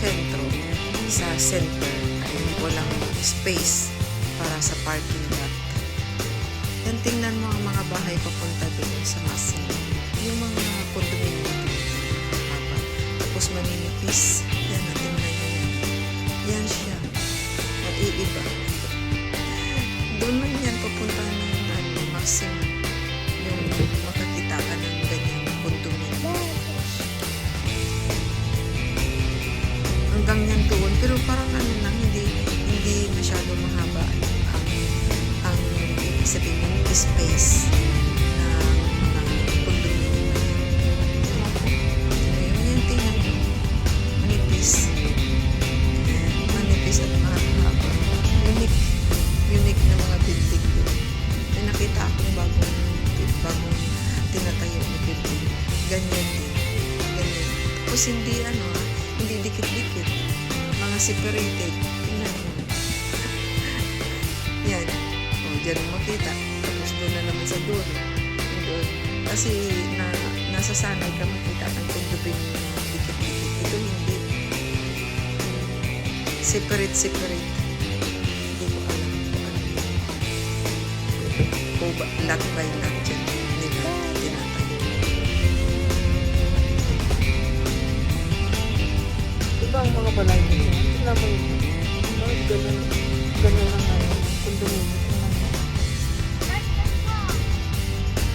sentro, sa center, ay walang space para sa parking lot. Yan, tingnan mo ang mga bahay papunta doon sa Masin. Yung mga condominium haba. Tapos maninipis. Yan, tingnan nyo yan. Yan siya. Maiiba. Doon lang yan papunta ng Masin. Yung makakita ka ng ganyang condominium. Hanggang yan doon. Pero parang lang, hindi masyado mahaba ang ibig sabihin yung space na condominium. Ngayon, yan tingnan mo. Manipis. Manipis at mahaba. Unique na mga building doon. May nakita akong bagong tinatayo na building. Ganyan din. Ganyan. Tapos hindi dikit-dikit. Mga separated. Tingnan mo. Yan. O, dyan mo makita. Tapos doon na naman sa dulo. Doon. Kasi nasasanay ka makita ng condominium na dikit-dikit. Ito hindi. Separate. Hindi ko alam kung ano yun. Lot by lot dyan nila tinatayo. Diba ang mga balay nila? Tignan mo yun. Ganun lang ano. Condominium.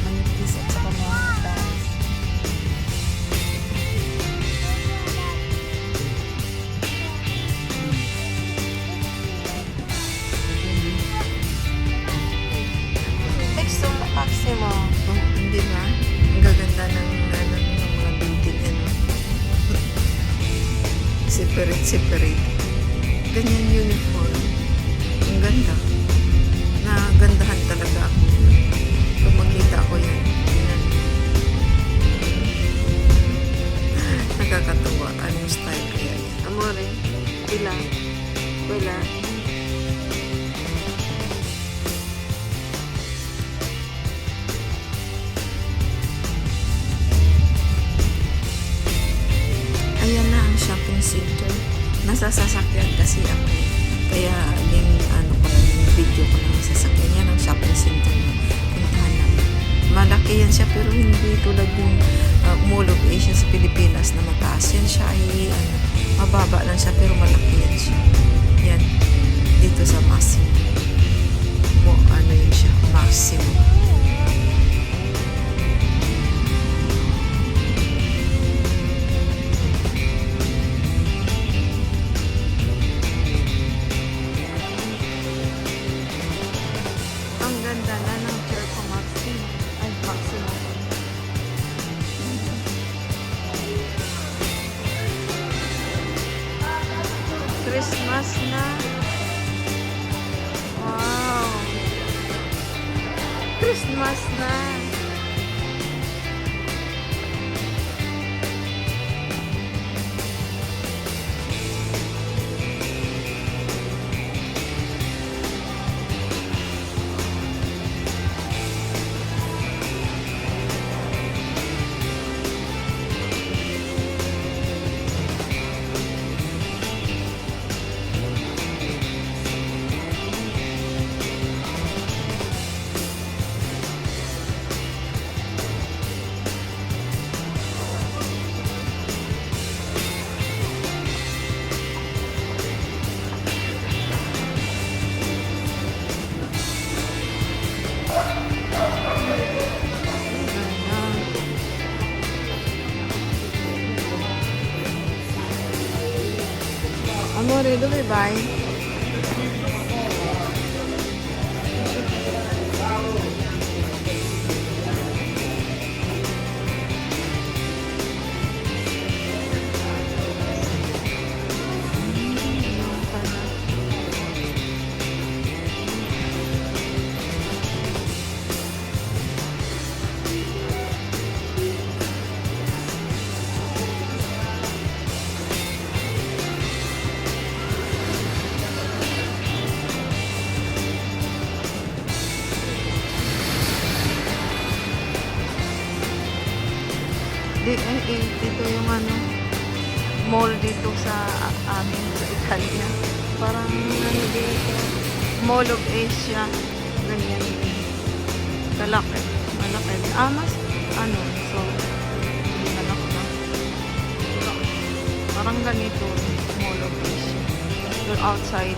Manipis at saka mga taas. Extra maximo. Hindi ba? Ang gaganda ng mga building yan. Separate. Ganyan uniform. Ang ganda. Nagandahan talaga ako. Kung makita ko yan. Nakakatuwa. Anong style kaya yan? Amore. Wala. Ayan na ang shopping center. Nasasasakyan kasi ako. Kaya yung video ko na sasakyan. Yan ang shopping center na puntahan namin. Malaki yan siya pero hindi tulad yung Mall of Asia sa Pilipinas na mataas. Yan siya ay mababa lang siya pero malaki yan siya. Yan. Dito sa Massimo. Yun siya? Massimo. Ang ganda na ng Kirko Maximo. Ay, Maximo. Christmas na. Wow. Christmas na. Amore, dove vai? Ito yung mall dito sa amin sa Italia. Parang ano dito, Mall of Asia. Ganyan din. Kalaki. Malaki. Mas ano, so malaki na. Parang ganito, Mall of Asia. Pero outside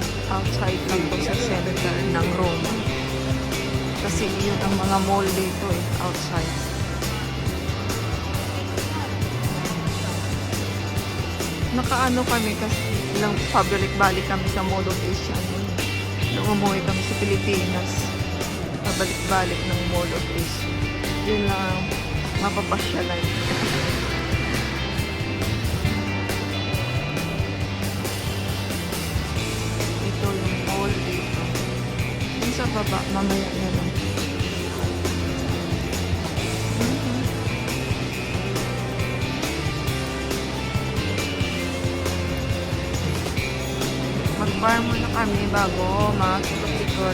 lang po sa center ng Roma. Kasi yun ang mga mall dito outside. Nakaano kami kasi lang pabalik-balik kami sa Mall of Asia. Nung umuwi kami sa Pilipinas, pabalik-balik ng Mall of Asia. Yun lang ang mapapasyalan. Ito yung mall dito. Yung sa baba, mamaya na lang. Mag-bar muna kami bago mag-ikot-ikot.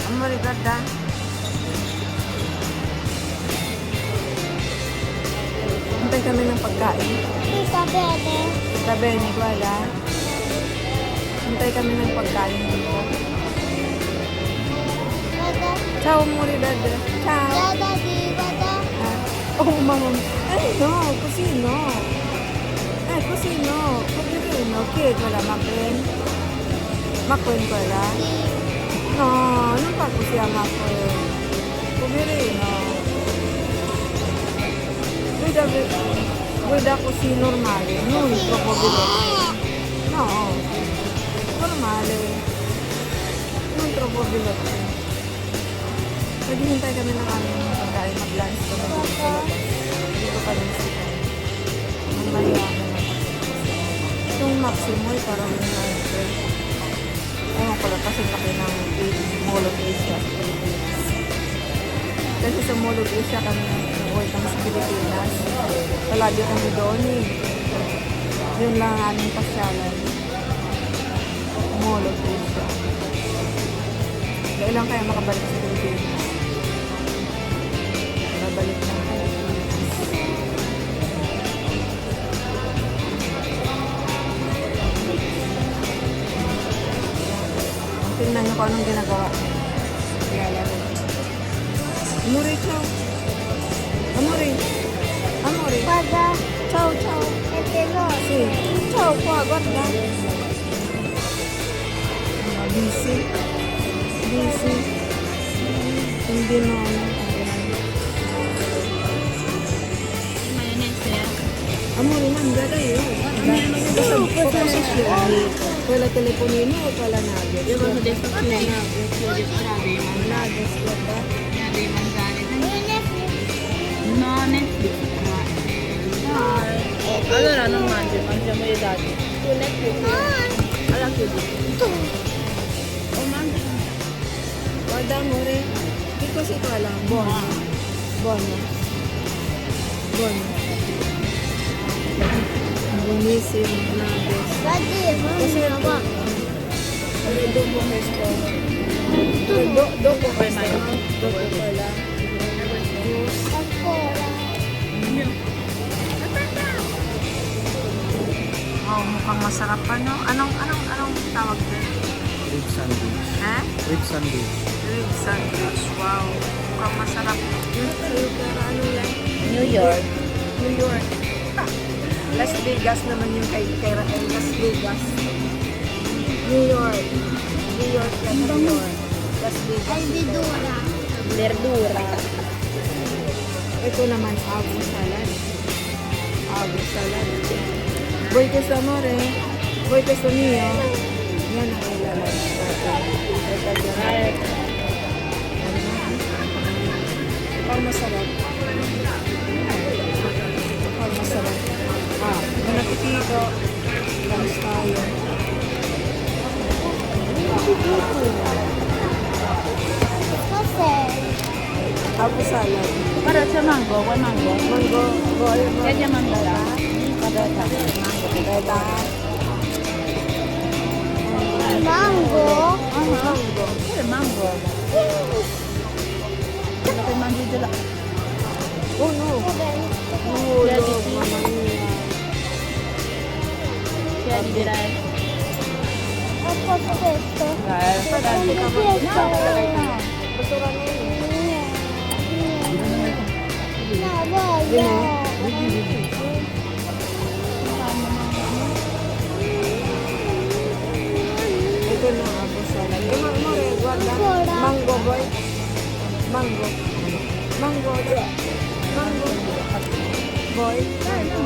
Ang marigada. Hintay kami ng pagkain. Sabi ni Kuala. Hintay kami ng pagkain dito. Ciao, Muridad. Ciao. Oh, mama. Ay, no. Kusino. Ay, kusino. Kusino. Kid, wala makwen. Makwen wala. No, anong pa ko siya makwen? Kumirino. Guida ko si normale. Non troppo veloce. No. Normale. Non troppo veloce. Naghihintay kami ng aming pagkain, mag-lunch kami dito sa labas. Dito kami sila. Mamaya naman. Itong Maximo ay parang yung ewan ko lang kasi laki ng Mall of Asia sa Pilipinas. Kasi sa Mall of Asia kami uwi kami sa Pilipinas. Palagi kami doon eh. Yun lang ang aming pasyalan. Mall of Asia. Kailan kaya makabalik sa Pilipinas? Balik na tayo. Tingnan nyo kung anong ginagawa. Amore, ciao. Amore. Amore. Guarda, Ciao, ciao. è veloce. Sì. Ciao qua, guarda. Busy. Busy. Hindi na Amore, mangiare io. Quella telefonino o quella nugget? Io avevo detto che lei devi Nuggets, guarda. devi mangiare. No, Netflix. Allora non mangi, mangiamo i dati. Tu Netflix. Allora chiudi. O mangi. Guarda, amore. Che così quella? Buono. Buono. Buono. Buonissimo, nuggets. Kasi Guarda, dopo questo. Dopo questo. Dopo quella. Juice. ancora. Wow, mukhang masarap pa, no? Anong tawag din? Rib sandwich. Eh? Rib sandwich. Rib sandwich. Wow. Mukhang masarap. Yung pero ano yan? New York. New York. Las Vegas naman yung kay Las Vegas. New York. New York yan. New York. Las Vegas. Hai verdura. Verdura. Ito naman, avo salad. Avo salad. Voy questo amore? Voy questo mio? Yan ang ilalagay natin. Mukhang masarap. Mukhang masarap. Buon appetito. Lunch tayo. Cos'è? Avo salad. Guarda c'è mango, vuoi mango? Mango. Vedi a mandala. Mango. Mango? Mango. Pure mango. Wala kay Mandy dala. Oh no. Kaya dito. Kaya di diray. Ako sa pesto. Guys, pagkali ka mo. Basura na yun. Nabaya. Ito na nga basura. Eh, guarda. Mango boy. Mango. Mango. Mango. Boy. Mango.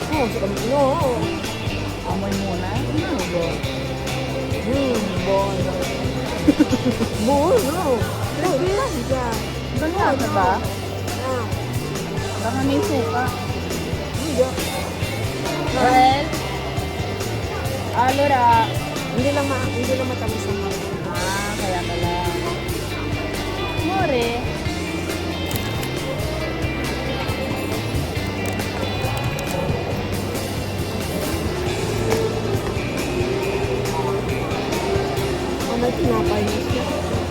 Oh, no. Amoy muna. Bono. Bono. Lagi lang dyan. Ganyan na ba? Ah, Baka may suka. hindi. Well, alora. Hindi lang matamis ang mango. Kaya pala. More. Oh, may tinapay na siya.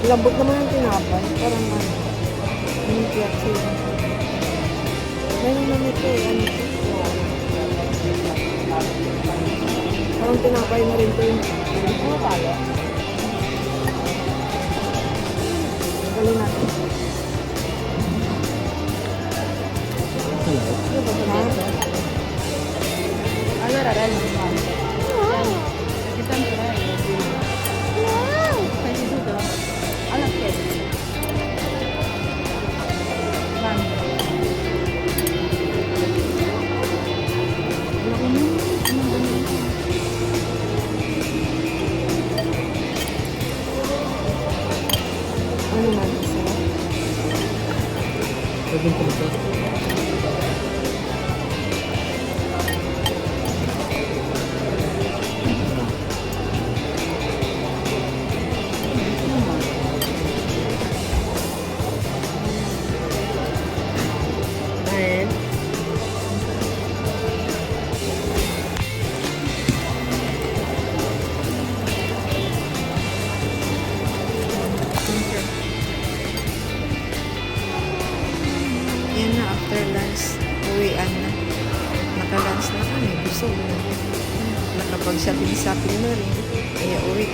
Lambot naman ang tinapay. Parang ano. Yung piatsi. Meron naman ito eh. Ano ito? Parang tinapay na rin ito yung Ano tayo? galing natin. Ha? Alora, rin. Kita mo na. Kasi dito. Alam ko. Man. Ano man? Sarap. Pwede ko ito. Ayan. Yan na, after lunch, uwian na. Naka-lunch na kami, busog na. Nakapag-shopping-shopping na rin. Kaya uwi